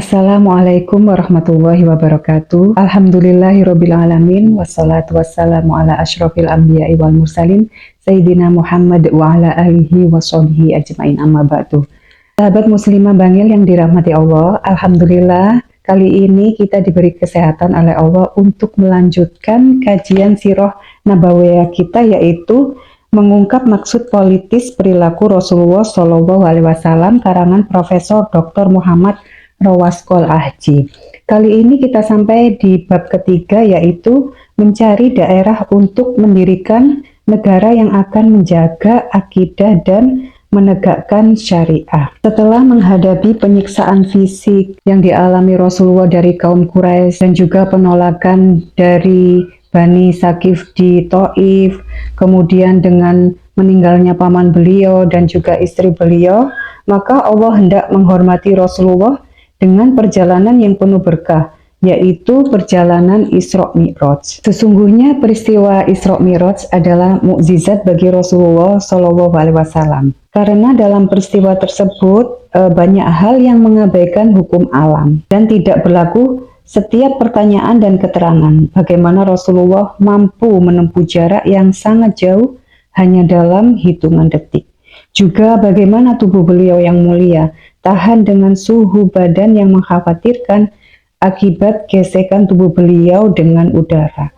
Assalamualaikum warahmatullahi wabarakatuh. Alhamdulillahirabbil alamin wassalatu wassalamu ala asyrofil anbiya'i wal mursalin Sayyidina Muhammad wa ala alihi wa sahbihi ajmain amma ba'du. Sahabat muslimah Bangil yang dirahmati Allah, alhamdulillah kali ini kita diberi kesehatan oleh Allah untuk melanjutkan kajian sirah nabawiyah kita, yaitu mengungkap maksud politis perilaku Rasulullah Shallallahu Alaihi Wasallam karangan Profesor Dr. Muhammad Rawaskol Ahji. Kali ini kita sampai di bab ketiga, yaitu mencari daerah untuk mendirikan negara yang akan menjaga akidah dan menegakkan syariah. Setelah menghadapi penyiksaan fisik yang dialami Rasulullah dari kaum Quraisy dan juga penolakan dari Bani Sakif di Taif, kemudian dengan meninggalnya paman beliau dan juga istri beliau, maka Allah hendak menghormati Rasulullah dengan perjalanan yang penuh berkah, yaitu perjalanan Isra Mi'raj. Sesungguhnya peristiwa Isra Mi'raj adalah mukjizat bagi Rasulullah Shallallahu Alaihi Wasallam. Karena dalam peristiwa tersebut banyak hal yang mengabaikan hukum alam dan tidak berlaku setiap pertanyaan dan keterangan. Bagaimana Rasulullah mampu menempuh jarak yang sangat jauh hanya dalam hitungan detik. Juga bagaimana tubuh beliau yang mulia tahan dengan suhu badan yang mengkhawatirkan akibat gesekan tubuh beliau dengan udara.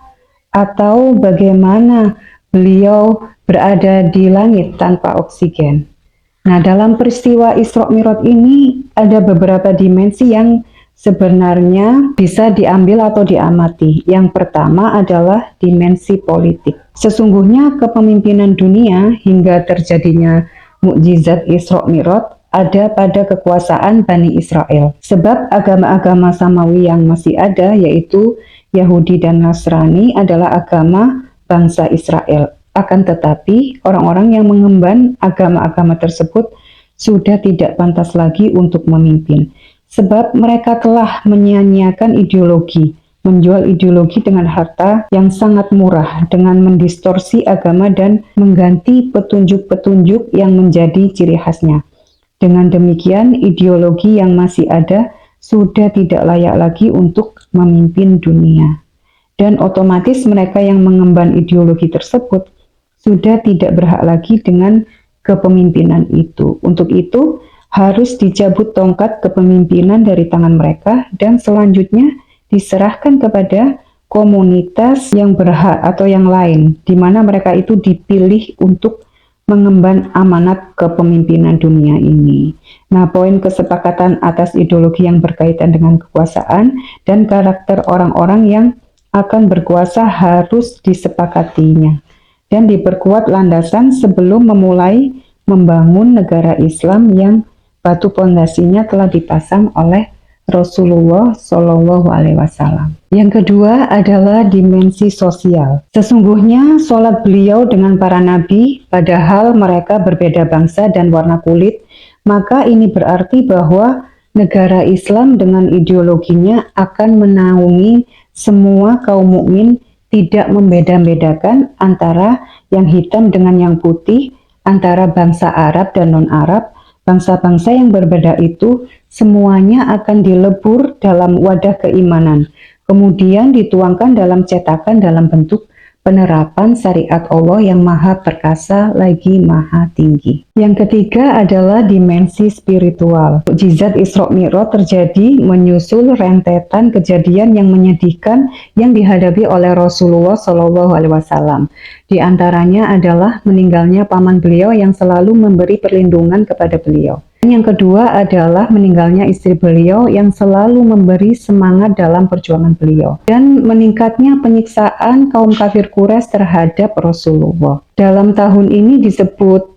Atau bagaimana beliau berada di langit tanpa oksigen. Nah, dalam peristiwa Isra Mi'raj ini ada beberapa dimensi yang sebenarnya bisa diambil atau diamati. Yang pertama adalah dimensi politik. Sesungguhnya kepemimpinan dunia hingga terjadinya mukjizat Isra Mi'raj ada pada kekuasaan Bani Israel. Sebab agama-agama Samawi yang masih ada, yaitu Yahudi dan Nasrani, adalah agama bangsa Israel. Akan tetapi, orang-orang yang mengemban agama-agama tersebut sudah tidak pantas lagi untuk memimpin. Sebab mereka telah menyia-nyiakan ideologi, menjual ideologi dengan harta yang sangat murah, dengan mendistorsi agama dan mengganti petunjuk-petunjuk yang menjadi ciri khasnya. Dengan demikian, ideologi yang masih ada sudah tidak layak lagi untuk memimpin dunia. Dan otomatis mereka yang mengemban ideologi tersebut sudah tidak berhak lagi dengan kepemimpinan itu. Untuk itu, harus dicabut tongkat kepemimpinan dari tangan mereka dan selanjutnya diserahkan kepada komunitas yang berhak atau yang lain, di mana mereka itu dipilih untuk mengemban amanat kepemimpinan dunia ini. Nah, poin kesepakatan atas ideologi yang berkaitan dengan kekuasaan dan karakter orang-orang yang akan berkuasa harus disepakatinya dan diperkuat landasan sebelum memulai membangun negara Islam yang batu pondasinya telah dipasang oleh Rasulullah Shallallahu Alaihi Wasallam. Yang kedua adalah dimensi sosial. Sesungguhnya sholat beliau dengan para nabi, padahal mereka berbeda bangsa dan warna kulit, maka ini berarti bahwa negara Islam dengan ideologinya akan menaungi semua kaum mukmin, tidak membeda-bedakan antara yang hitam dengan yang putih, antara bangsa Arab dan non-Arab. Bangsa-bangsa yang berbeda itu semuanya akan dilebur dalam wadah keimanan, kemudian dituangkan dalam cetakan dalam bentuk penerapan syariat Allah yang maha perkasa lagi maha tinggi. Yang ketiga adalah dimensi spiritual. Mukjizat Isra Mi'raj terjadi menyusul rentetan kejadian yang menyedihkan yang dihadapi oleh Rasulullah Shallallahu Alaihi Wasallam. Di antaranya adalah meninggalnya paman beliau yang selalu memberi perlindungan kepada beliau. Yang kedua adalah meninggalnya istri beliau yang selalu memberi semangat dalam perjuangan beliau. Dan meningkatnya penyiksaan kaum kafir Quraisy terhadap Rasulullah. Dalam tahun ini disebut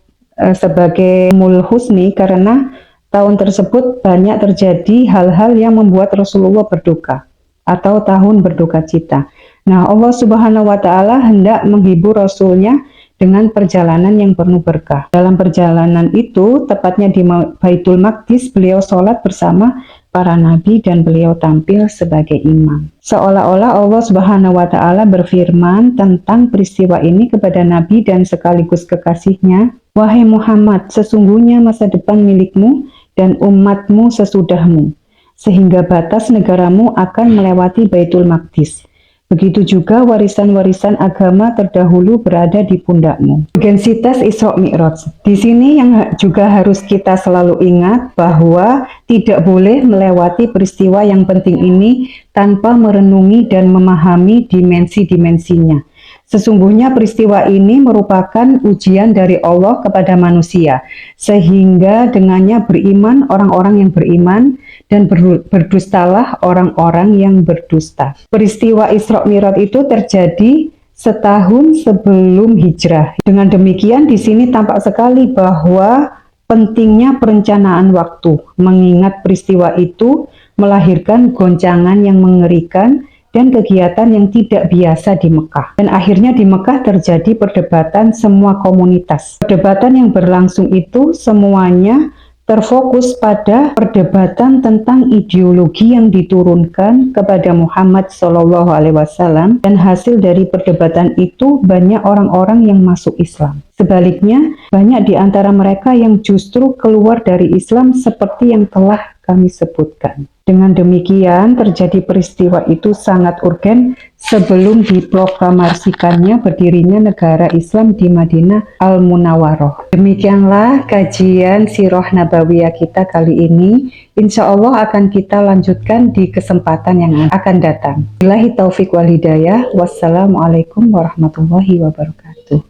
sebagai Mul Husni karena tahun tersebut banyak terjadi hal-hal yang membuat Rasulullah berduka atau tahun berduka cita. Nah, Allah Subhanahu wa Ta'ala hendak menghibur Rasulnya dengan perjalanan yang penuh berkah. Dalam perjalanan itu, tepatnya di Baitul Maqdis, beliau sholat bersama para nabi dan beliau tampil sebagai imam. Seolah-olah Allah Subhanahu wa Ta'ala berfirman tentang peristiwa ini kepada nabi dan sekaligus kekasihnya, "Wahai Muhammad, sesungguhnya masa depan milikmu dan umatmu sesudahmu. sehingga batas negaramu akan melewati Baitul Maqdis. Begitu juga warisan-warisan agama terdahulu berada di pundakmu. Urgensitas Isra Mi'raj. Di sini yang juga harus kita selalu ingat bahwa tidak boleh melewati peristiwa yang penting ini tanpa merenungi dan memahami dimensi-dimensinya. Sesungguhnya peristiwa ini merupakan ujian dari Allah kepada manusia, sehingga dengannya beriman orang-orang yang beriman dan berdustalah orang-orang yang berdusta. Peristiwa Isra Mi'raj itu terjadi setahun sebelum hijrah. Dengan demikian di sini tampak sekali bahwa pentingnya perencanaan waktu, mengingat peristiwa itu melahirkan goncangan yang mengerikan dan kegiatan yang tidak biasa di Mekah. Dan akhirnya di Mekah terjadi perdebatan semua komunitas. Perdebatan yang berlangsung itu semuanya terfokus pada perdebatan tentang ideologi yang diturunkan kepada Muhammad SAW, dan hasil dari perdebatan itu banyak orang-orang yang masuk Islam. Sebaliknya, banyak di antara mereka yang justru keluar dari Islam seperti yang telah kami sebutkan. Dengan demikian, terjadi peristiwa itu sangat urgen sebelum diproklamasikannya berdirinya negara Islam di Madinah Al-Munawwaroh. Demikianlah kajian Sirah Nabawiyah kita kali ini. Insya Allah akan kita lanjutkan di kesempatan yang akan datang. Billahi taufiq wal hidayah. Wassalamualaikum warahmatullahi wabarakatuh.